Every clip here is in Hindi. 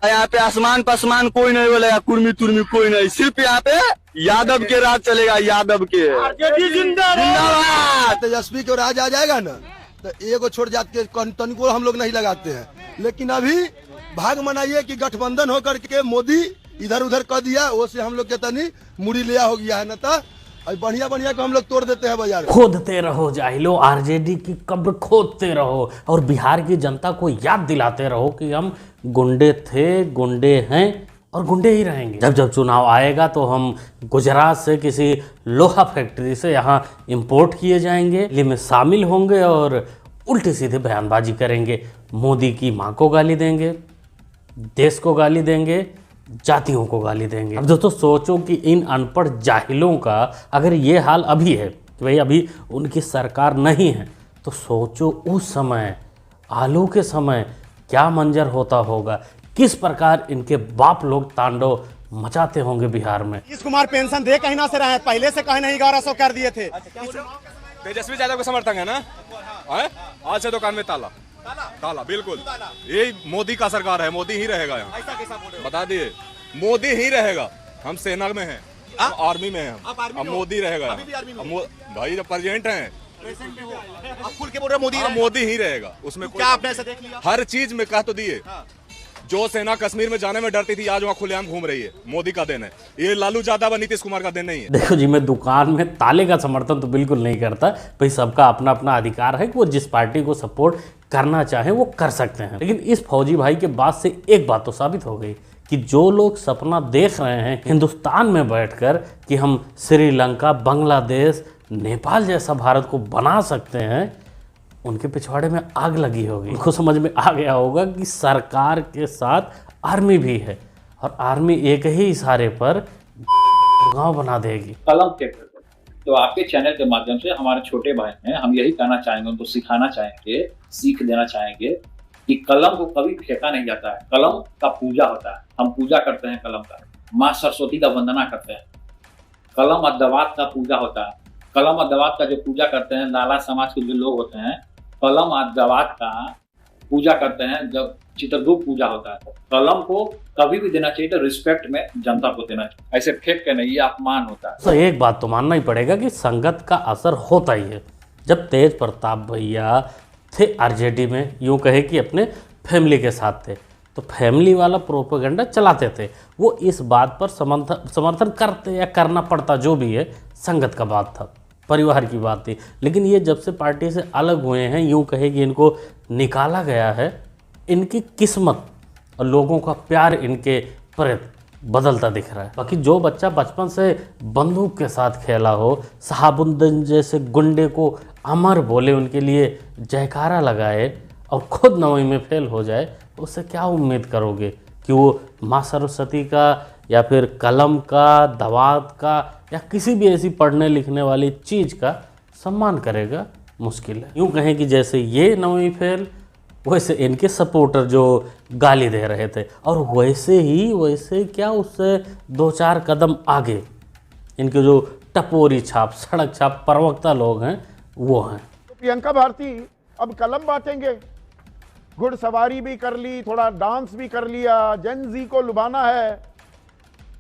यहाँ पे आसमान पसमान कोई नहीं बोलेगा, कुर्मी तुर्मी कोई नहीं, सिर्फ यहाँ पे यादव के राज चलेगा, यादव के। जिंदाबाद। तेजस्वी को राज आ जाएगा ना तो एगो छोड़ जात के तनिको हम लोग नहीं लगाते हैं, लेकिन अभी भाग मनाइए कि गठबंधन होकर के मोदी इधर उधर कर दिया, वो से हम लोग के तनी मुड़ी लिया हो गया है ना, तो बढ़िया बढ़िया को हम लोग तोड़ देते हैं बाजार। खोदते रहो जाहिलो, आरजेडी की कब्र खोदते रहो और बिहार की जनता को याद दिलाते रहो कि हम गुंडे थे, गुंडे हैं और गुंडे ही रहेंगे। जब जब चुनाव आएगा तो हम गुजरात से किसी लोहा फैक्ट्री से यहाँ इंपोर्ट किए जाएंगे, दिल्ली में शामिल होंगे और उल्टी सीधे बयानबाजी करेंगे, मोदी की माँ को गाली देंगे, देश को गाली देंगे, जातियों को गाली देंगे। अब दोस्तों सोचो कि इन अनपढ़ जाहिलों का अगर ये हाल अभी है कि भाई अभी उनकी सरकार नहीं है, तो सोचो उस समय आलू के समय क्या मंजर होता होगा, किस प्रकार इनके बाप लोग तांडव मचाते होंगे बिहार में। नीतीश कुमार पेंशन दे कहीं ना से रहे, पहले से कहीं नहीं 1100 कर दिए थे। तेजस्वी यादव का समर्थक है ना, आज से दुकान में ताला ताला बिल्कुल, यही मोदी का सरकार है, मोदी ही रहेगा यहाँ। बता दिए मोदी ही रहेगा, हम सेना में हैं, आर्मी में हैं, अब मोदी रहेगा भाई, जब प्रेसिडेंट हैं खुल के बोल रहे मोदी ही रहेगा। उसमें क्या आपने ऐसा देख लिया? हर चीज में कह तो दिए, जो सेना कश्मीर में जाने में डरती थी आज वहाँ खुलेआम घूम रही है, मोदी का दिन है ये, लालू यादव और नीतीश कुमार का दिन नहीं है। देखो जी, मैं दुकान में ताले का समर्थन तो बिल्कुल नहीं करता, भाई सबका अपना अपना अधिकार है कि वो जिस पार्टी को सपोर्ट करना चाहे वो कर सकते हैं। लेकिन इस फौजी भाई के बाद से एक बात तो साबित हो गई कि जो लोग सपना देख रहे हैं हिंदुस्तान में बैठकर कि हम श्रीलंका, बांग्लादेश, नेपाल जैसा भारत को बना सकते हैं, उनके पिछवाड़े में आग लगी होगी। उनको समझ में आ गया होगा कि सरकार के साथ आर्मी भी है और आर्मी एक ही इशारे पर गांव बना देगी। कलम के तो आपके चैनल के माध्यम से हमारे छोटे भाई हैं, हम यही कहना चाहेंगे, उनको सिखाना चाहेंगे, सीख देना चाहेंगे कि कलम को कभी फेंका नहीं जाता है, कलम का पूजा होता है, हम पूजा करते हैं कलम का, माँ सरस्वती का वंदना करते हैं, कलम अद्दवात का पूजा होता है, कलम अद्दवात का जो पूजा करते हैं लाला समाज के जो लोग होते हैं, कलम अद्दवात का पूजा करते हैं, जब चित्रगुप्त पूजा होता है, कलम को कभी भी देना चाहिए तो रिस्पेक्ट में जनता को देना चाहिए, ऐसे फेंक के नहीं, ये अपमान होता है। तो एक बात तो मानना ही पड़ेगा कि संगत का असर होता ही है। जब तेज प्रताप भैया थे आरजेडी में, यूँ कहे कि अपने फैमिली के साथ थे, तो फैमिली वाला प्रोपेगेंडा चलाते थे, वो इस बात पर समर्थन करते या करना पड़ता, जो भी है संगत का बात था, परिवार की बात थी। लेकिन ये जब से पार्टी से अलग हुए हैं, यूँ कहे कि इनको निकाला गया है, इनकी किस्मत और लोगों का प्यार इनके प्रति बदलता दिख रहा है। बाकी जो बच्चा बचपन से बंदूक के साथ खेला हो, शहाबुद्दीन जैसे गुंडे को अमर बोले, उनके लिए जयकारा लगाए और खुद 9वीं में फेल हो जाए, उससे क्या उम्मीद करोगे कि वो माँ सरस्वती का या फिर कलम का, दवात का या किसी भी ऐसी पढ़ने लिखने वाली चीज़ का सम्मान करेगा? मुश्किल है। यूँ कहें कि जैसे ये 9वीं फेल, वैसे इनके सपोर्टर जो गाली दे रहे थे, और वैसे क्या उससे 2-4 कदम आगे इनके जो टपोरी छाप, सड़क छाप प्रवक्ता लोग हैं वो हैं। प्रियंका भारती अब कलम बांटेंगे, घुड़सवारी भी कर ली, थोड़ा डांस भी कर लिया, जेन जी को लुभाना है,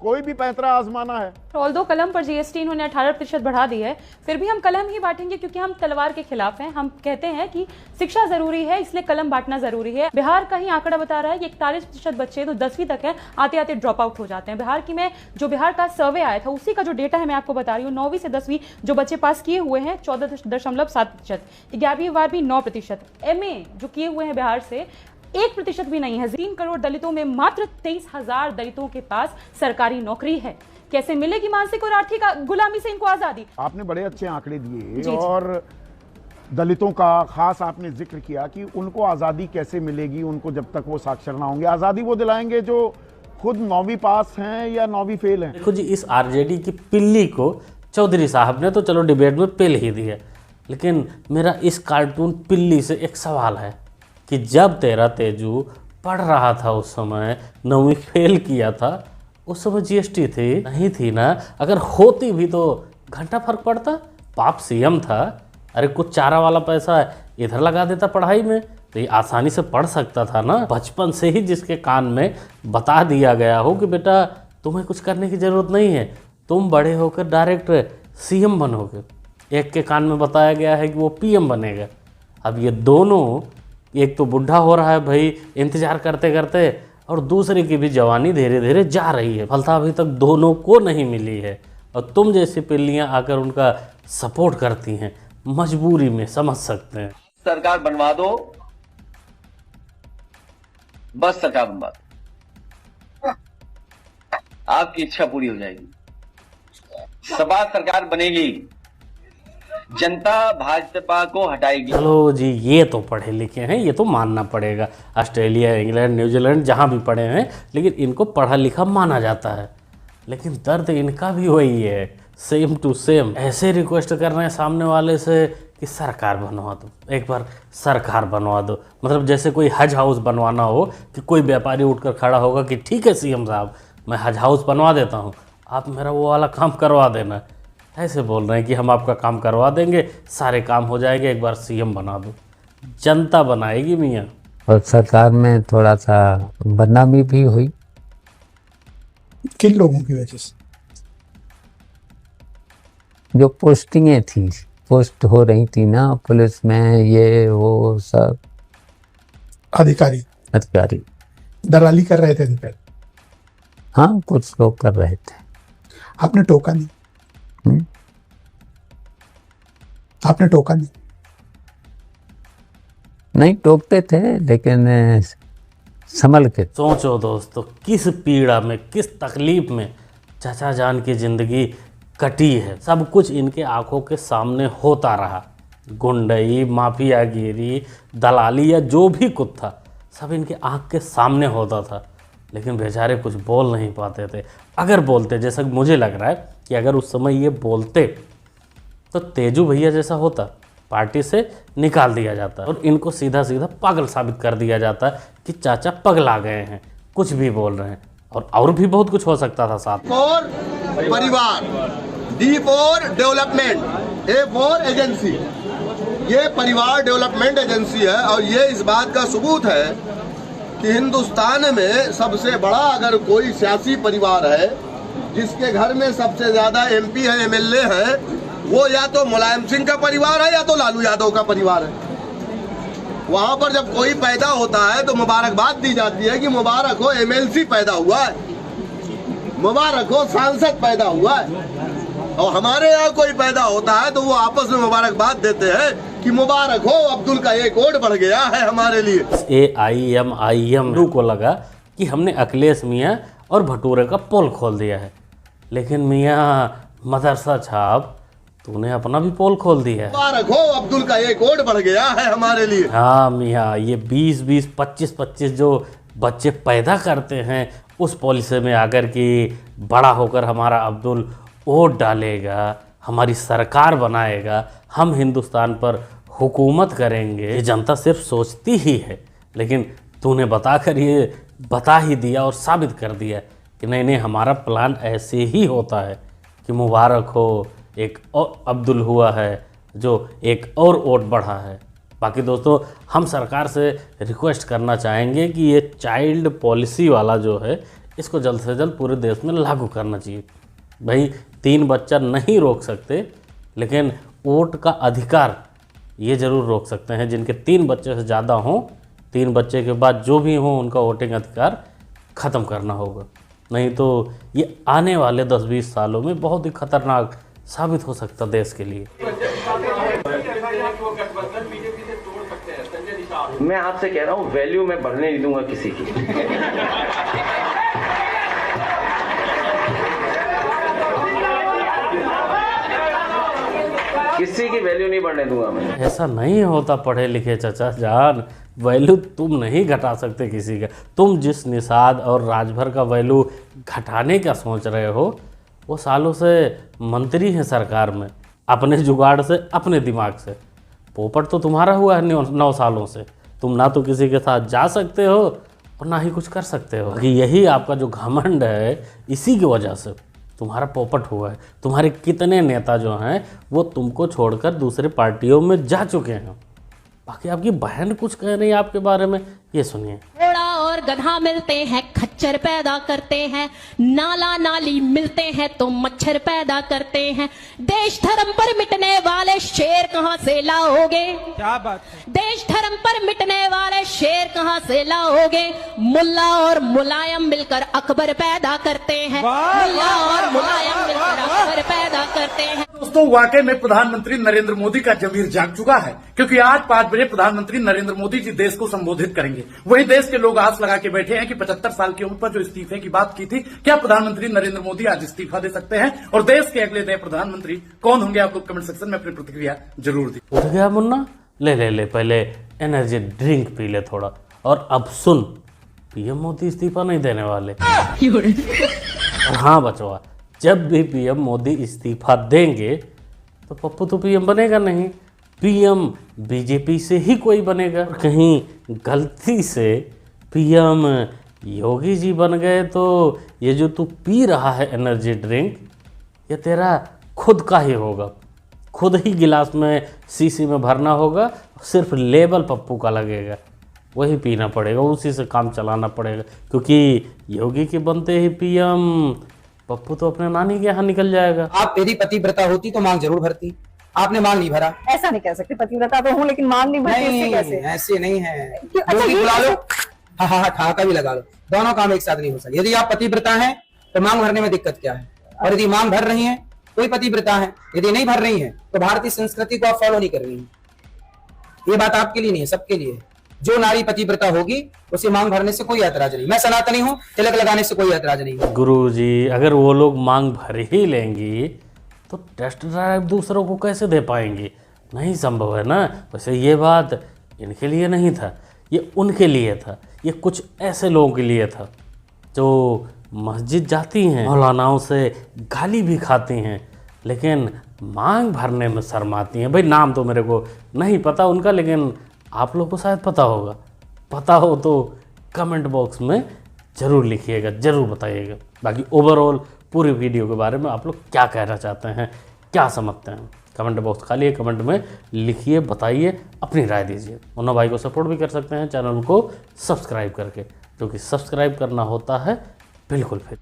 कोई भी पैंतरा आजमाना है। ऑल्दो कलम पर जीएसटी इन्होंने 18% बढ़ा दी है, फिर भी हम कलम ही बांटेंगे क्योंकि हम तलवार के खिलाफ हैं। हम कहते हैं कि शिक्षा जरूरी है, इसलिए कलम बांटना जरूरी है। बिहार का ही आंकड़ा बता रहा है कि 41% बच्चे तो 10वीं तक है, आते आते ड्रॉप आउट हो जाते हैं। बिहार की में जो बिहार का सर्वे आया था उसी का जो डेटा है मैं आपको बता रही हूँ। 9वीं से 10वीं जो बच्चे पास किए हुए हैं 14.7%, 11वीं 12वीं 9%, MA जो किए हुए हैं बिहार से 1% भी नहीं है। 3 करोड़ दलितों में मात्र 23,000 दलितों के पास सरकारी नौकरी है। कैसे मिलेगी मानसिक और आर्थिक गुलामी से इनको आजादी? आपने बड़े अच्छे आंकड़े दिए और दलितों का खास आपने जिक्र किया कि उनको आज़ादी कैसे मिलेगी, उनको जब तक वो साक्षर ना होंगे। आज़ादी वो दिलाएंगे जो खुद 9वीं पास हैं या 9वीं फेल हैं। देखो जी, इस आरजेडी की पिल्ली को चौधरी साहब ने तो चलो डिबेट में पेल ही दी है, लेकिन मेरा इस कार्टून पिल्ली से एक सवाल है कि जब तेरा तेजू पढ़ रहा था उस समय, 9वीं फेल किया था, उस समय जीएसटी थी नहीं थी ना? अगर होती भी तो घंटा फर्क पड़ता? बाप सीएम था, अरे कुछ चारा वाला पैसा इधर लगा देता पढ़ाई में, तो ये आसानी से पढ़ सकता था ना। बचपन से ही जिसके कान में बता दिया गया हो कि बेटा तुम्हें कुछ करने की ज़रूरत नहीं है, तुम बड़े होकर डायरेक्ट सीएम बनोगे। एक के कान में बताया गया है कि वो पीएम बनेगा। अब ये दोनों, एक तो बुढ़ा हो रहा है भाई इंतज़ार करते करते, और दूसरे की भी जवानी धीरे धीरे जा रही है। फलता अभी तक दोनों को नहीं मिली है, और तुम जैसी पिल्लियाँ आकर उनका सपोर्ट करती हैं। मजबूरी में समझ सकते हैं। सरकार बनवा दो, बस सरकार बनवा दो, आपकी इच्छा पूरी हो जाएगी। सपा सरकार बनेगी, जनता भाजपा को हटाएगी। चलो जी, ये तो पढ़े लिखे हैं, ये तो मानना पड़ेगा। ऑस्ट्रेलिया, इंग्लैंड, न्यूजीलैंड जहाँ भी पढ़े हैं, लेकिन इनको पढ़ा लिखा माना जाता है। लेकिन दर्द इनका भी वही है, सेम टू सेम। ऐसे रिक्वेस्ट कर रहे हैं सामने वाले से कि सरकार बनवा दो, एक बार सरकार बनवा दो। मतलब जैसे कोई हज हाउस बनवाना हो कि कोई व्यापारी उठकर खड़ा होगा कि ठीक है सीएम साहब, मैं हज हाउस बनवा देता हूँ, आप मेरा वो वाला काम करवा देना। ऐसे बोल रहे हैं कि हम आपका काम करवा देंगे, सारे काम हो जाएंगे, एक बार सीएम बना दो। जनता बनाएगी मियाँ। और सरकार में थोड़ा सा बदनामी भी हुई। किन लोगों की वजह से? जो पोस्टिंगें थी, पोस्ट हो रही थी ना पुलिस में, ये वो सब अधिकारी दलाली कर रहे थे अधिकारी। हाँ, कुछ लोग कर रहे थे। आपने टोका नहीं? आपने टोका नहीं? नहीं टोकते थे, लेकिन संभल के। सोचो दोस्तों, किस पीड़ा में, किस तकलीफ में चाचा जान की ज़िंदगी कटी है। सब कुछ इनके आंखों के सामने होता रहा। गुंडई, माफियागिरी, दलाली या जो भी कुछ था, सब इनके आंख के सामने होता था। लेकिन बेचारे कुछ बोल नहीं पाते थे। अगर बोलते, जैसा मुझे लग रहा है कि अगर उस समय ये बोलते तो तेजू भैया जैसा होता, पार्टी से निकाल दिया जाता और इनको सीधा सीधा पागल साबित कर दिया जाता कि चाचा पगला गए हैं, कुछ भी बोल रहे हैं। और भी बहुत कुछ हो सकता था साथ। फॉर परिवार, D for development, A for agency. ये परिवार डेवलपमेंट एजेंसी है, और ये इस बात का सबूत है कि हिंदुस्तान में सबसे बड़ा अगर कोई सियासी परिवार है, जिसके घर में सबसे ज्यादा एमपी है, एमएलए है, वो या तो मुलायम सिंह का परिवार है या तो लालू यादव का परिवार है। वहां पर जब कोई पैदा होता है तो मुबारकबाद दी जाती है कि मुबारक हो एमएलसी पैदा हुआ है, मुबारक हो सांसद पैदा हुआ है। और हमारे यहाँ कोई पैदा होता है तो वो आपस में मुबारकबाद देते हैं कि मुबारक हो अब्दुल का एक वोट बढ़ गया है हमारे लिए। AIM को लगा कि हमने अखिलेश मियाँ और भटूरे का पोल खोल दिया है, लेकिन मियाँ मदरसा छाप, तूने अपना भी पोल खोल दिया है। मुबारक हो अब्दुल का एक वोट बढ़ गया है हमारे लिए। हाँ मियाँ, ये 20-20, 25-25 जो बच्चे पैदा करते हैं उस पॉलिसी में आकर कि बड़ा होकर हमारा अब्दुल वोट डालेगा, हमारी सरकार बनाएगा, हम हिंदुस्तान पर हुकूमत करेंगे, ये जनता सिर्फ सोचती ही है। लेकिन तूने बता ही दिया और साबित कर दिया कि नहीं नहीं, हमारा प्लान ऐसे ही होता है कि मुबारक हो, एक और अब्दुल हुआ है जो एक और वोट बढ़ा है। बाकी दोस्तों, हम सरकार से रिक्वेस्ट करना चाहेंगे कि ये चाइल्ड पॉलिसी वाला जो है, इसको जल्द से जल्द पूरे देश में लागू करना चाहिए। भाई 3 बच्चा नहीं रोक सकते, लेकिन वोट का अधिकार ये ज़रूर रोक सकते हैं। जिनके 3 बच्चे से ज़्यादा हों, 3 बच्चे के बाद जो भी हों, उनका वोटिंग अधिकार ख़त्म करना होगा। नहीं तो ये आने वाले 10-20 सालों में बहुत ही खतरनाक साबित हो सकता देश के लिए। मैं आपसे कह रहा हूँ, वैल्यू मैं बढ़ने नहीं दूंगा किसी की। किसी की वैल्यू नहीं बढ़ने दूंगा मैं। ऐसा नहीं होता पढ़े लिखे चाचा जान, वैल्यू तुम नहीं घटा सकते किसी का। तुम जिस निषाद और राजभर का वैल्यू घटाने का सोच रहे हो, वो सालों से मंत्री हैं सरकार में, अपने जुगाड़ से, अपने दिमाग से। पोपट तो तुम्हारा हुआ है 9 सालों से। तुम ना तो किसी के साथ जा सकते हो और ना ही कुछ कर सकते हो। कि यही आपका जो घमंड है, इसी की वजह से तुम्हारा पोपट हुआ है। तुम्हारे कितने नेता जो हैं वो तुमको छोड़कर दूसरे पार्टियों में जा चुके हैं। बाकी आपकी बहन कुछ कह रही है आपके बारे में, ये सुनिए। घोड़ा और गधा मिलते हैं, खच्चर पैदा करते हैं, नाला नाली मिलते हैं तो मच्छर पैदा करते हैं। देश धर्म पर मिटने वाले शेर कहां से लाओगे? क्या बात है? देश धर्म पर मिटने वाले शेर कहां से लाओगे? मुल्ला और मुलायम मिलकर अकबर पैदा करते हैं, मुल्ला और मुलायम मिलकर अकबर पैदा करते हैं। दोस्तों, वाकई में प्रधानमंत्री नरेंद्र मोदी का जमीर जाग चुका है, क्योंकि आज 5 बजे प्रधानमंत्री नरेंद्र मोदी जी देश को संबोधित करेंगे। वहीं देश के लोग आस लगा के बैठे हैं कि 75 साल की उम्र पर जो इस्तीफे की बात की थी, क्या प्रधानमंत्री नरेंद्र मोदी आज इस्तीफा दे सकते हैं और देश के अगले नए प्रधानमंत्री कौन होंगे? आप लोग कमेंट सेक्शन में अपनी प्रतिक्रिया जरूर दी। उठ गया मुन्ना, ले पहले एनर्जी ड्रिंक पी ले थोड़ा। और अब सुन, पीएम मोदी इस्तीफा नहीं देने वाले। और हाँ बचवा, जब भी पीएम मोदी इस्तीफा देंगे तो पप्पू तो पीएम बनेगा नहीं, पीएम बीजेपी से ही कोई बनेगा। कहीं गलती से पीएम योगी जी बन गए तो ये जो तू पी रहा है एनर्जी ड्रिंक, ये तेरा खुद का ही होगा, खुद ही गिलास में शीशी में भरना होगा, सिर्फ लेबल पप्पू का लगेगा, वही पीना पड़ेगा, उसी से काम चलाना पड़ेगा। क्योंकि योगी के बनते ही पीएम पप्पू तो अपने नानी के यहाँ निकल जाएगा। आप यदि पतिव्रता होती तो मांग जरूर भरती, आपने मांग नहीं भरा। ऐसा नहीं कह सकते, पतिव्रता तो हूँ लेकिन मांग नहीं भरती। नहीं, कैसे? ऐसे नहीं है। अच्छा, रोटी बुला लो, हाँ ठहाका भी लगा लो, दोनों काम एक साथ नहीं हो सकते। यदि आप पतिव्रता हैं तो मांग भरने में दिक्कत क्या है? और यदि मांग भर रही है कोई पतिव्रता है, यदि नहीं भर रही है तो भारतीय संस्कृति को आप फॉलो नहीं कर रही है। ये बात आपके लिए नहीं है, सबके लिए है। जो नारी पतिव्रता होगी उसे मांग भरने से कोई ऐतराज नहीं। मैं सनातनी हूँ, तिलक लगाने से कोई ऐतराज नहीं। गुरुजी, अगर वो लोग मांग भर ही लेंगी तो टेस्ट ड्राइव दूसरों को कैसे दे पाएंगी? नहीं संभव है ना। वैसे ये बात इनके लिए नहीं था, ये उनके लिए था, ये कुछ ऐसे लोगों के लिए था जो मस्जिद जाती हैं, मौलानाओं से गाली भी खाती हैं, लेकिन मांग भरने में शर्माती हैं। भाई नाम तो मेरे को नहीं पता उनका, लेकिन आप लोग को शायद पता होगा। पता हो तो कमेंट बॉक्स में ज़रूर लिखिएगा, ज़रूर बताइएगा। बाकी ओवरऑल पूरी वीडियो के बारे में आप लोग क्या कहना चाहते हैं, क्या समझते हैं, कमेंट बॉक्स खाली है, कमेंट में लिखिए, बताइए, अपनी राय दीजिए। मुन्ना भाई को सपोर्ट भी कर सकते हैं चैनल को सब्सक्राइब करके, क्योंकि सब्सक्राइब करना होता है बिल्कुल फ्री।